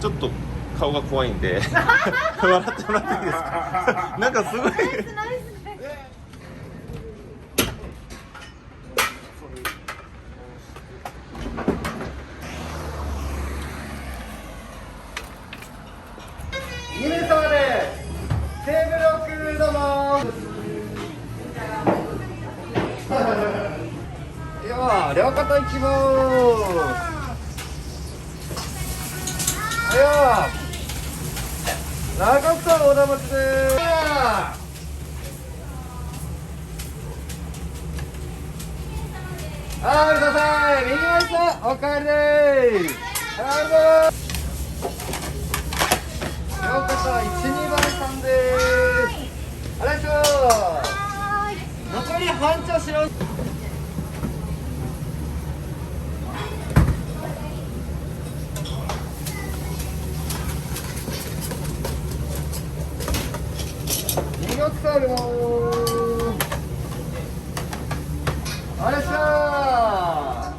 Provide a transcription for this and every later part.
ちょっと顔が怖いんで笑ってもらっていいですかなんかすごい2名様でテーブル奥どうもでは両肩いきまーす。長くさんおだまちでーす。はい、皆さん、右回しおかえりでーす。両肩1、2番さんでーす。お願いします。残り半丁しろ。右奥さんもー。お願いします。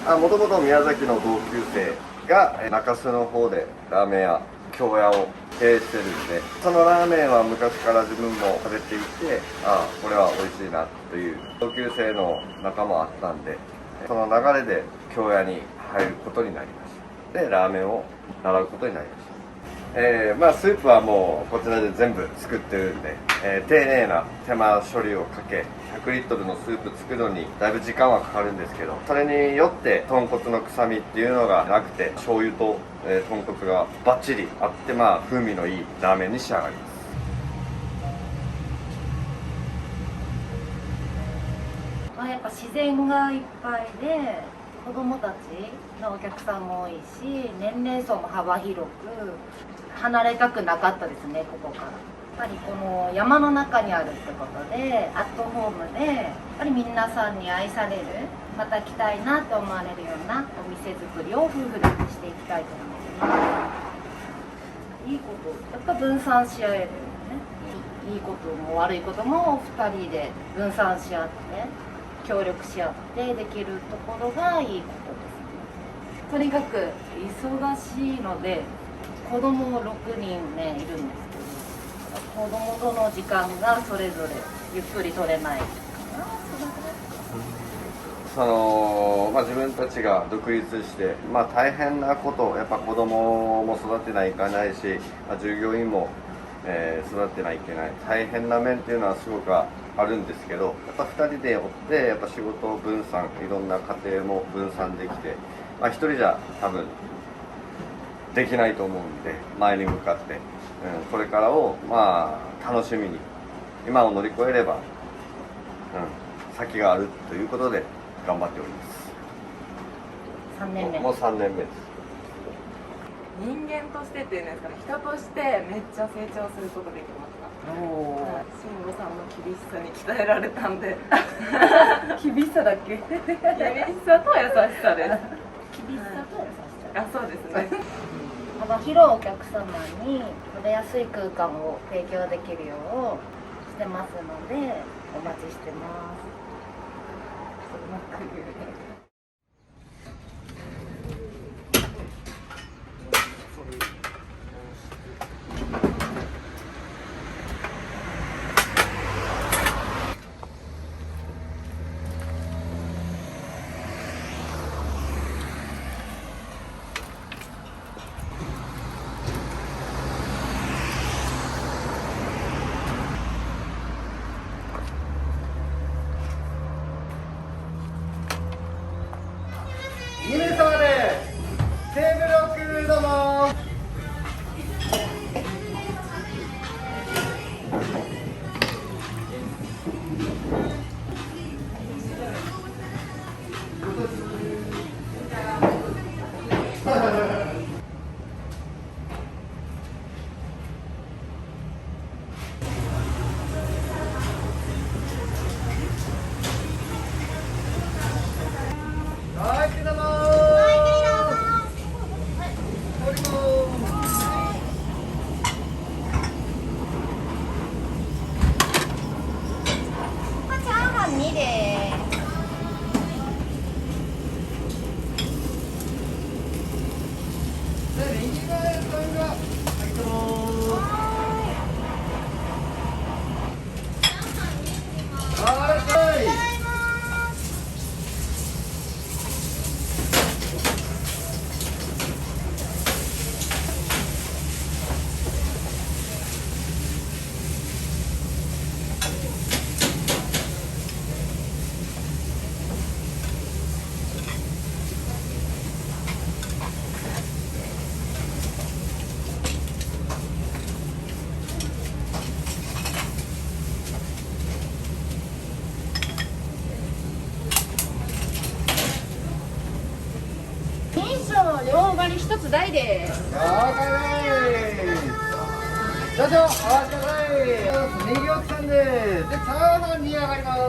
もともと宮崎の同級生が中洲の方でラーメン屋京屋を経営してるんで、そのラーメンは昔から自分も食べていて、これは美味しいなという同級生の仲もあったんで、その流れで京屋に入ることになりました。でラーメンを習うことになりました。スープはもうこちらで全部作ってるんで、丁寧な手間処理をかけ100リットルのスープ作るのにだいぶ時間はかかるんですけど、それによって豚骨の臭みっていうのがなくて、醤油と、豚骨がバッチリあって、風味のいいラーメンに仕上がります。やっぱ自然がいっぱいで、子供たちのお客さんも多いし、年齢層も幅広く離れたくなかったですね、ここから。やっぱりこの山の中にあるってことで、アットホームでやっぱり皆さんに愛される、また来たいなと思われるようなお店作りを夫婦でしていきたいと思います。いいことやっぱ分散し合えるよね。いいことも悪いことも2人で分散し合って協力し合ってできるところがいいことですね。とにかく忙しいので、子供6人ねいるんですけど、子供との時間がそれぞれゆっくり取れない。自分たちが独立して、大変なこと、やっぱ子供も育てないといけないし、従業員も、育てないといけない大変な面っていうのはすごくあるんですけど、やっぱ2人でよってやっぱ仕事を分散、いろんな家庭も分散できて、1人じゃ多分できないと思うんで、前に向かって、これからを楽しみに今を乗り越えれば、先があるということで頑張っております。3年目もう3年目です。人間としてっていうんですかね、人としてめっちゃ成長することできました。慎吾さんの厳しさに鍛えられたんで厳しさだっけ？厳しさと優しさです。厳しさと優しさ。そうですね。幅広いお客様に食べやすい空間を提供できるようしてますので、お待ちしてます。2名様でテーブル奥どうぞ。はい、どうも。チャーハン2で右側へこれがはいどうも。はい、はい。両割り1つ大です。了解です。社長、お待ちください。ネギ奥さんです。で、チャーハンに上がります。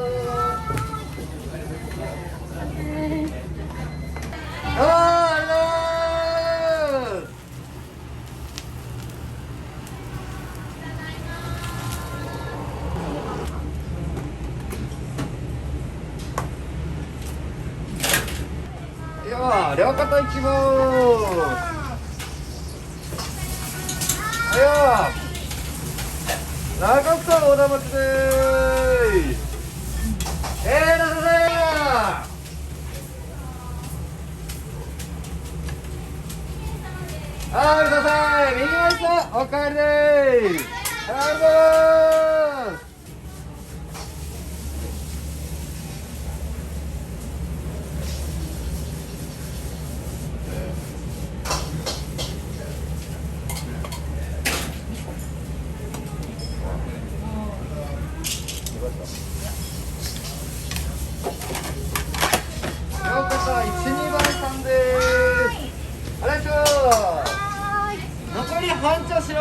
ありがとうございます。いやさあ両肩いきまーす。はいよ中奥さんおだまちでーす。なさせはい、させ右の人おかえりでーす。ありがとうございます。ようこそ1、2番さんでーす。ありがとう。残り半丁しろ。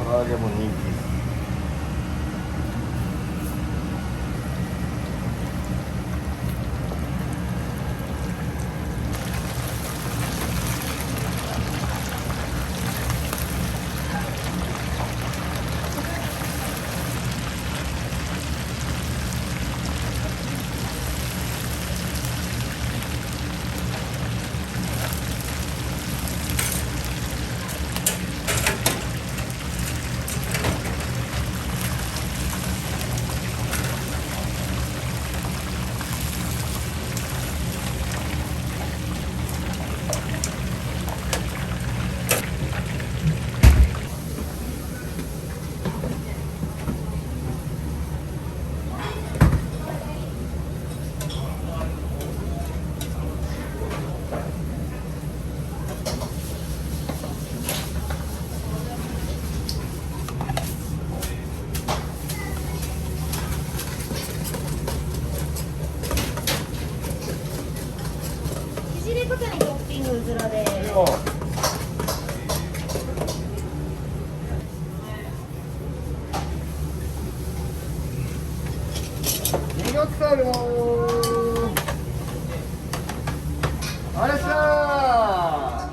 唐揚げも人気。一例ごとにトッピングうずらで。二玉サールもあれさー。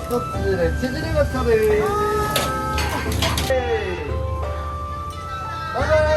一つで縮れましたです。バイバイ。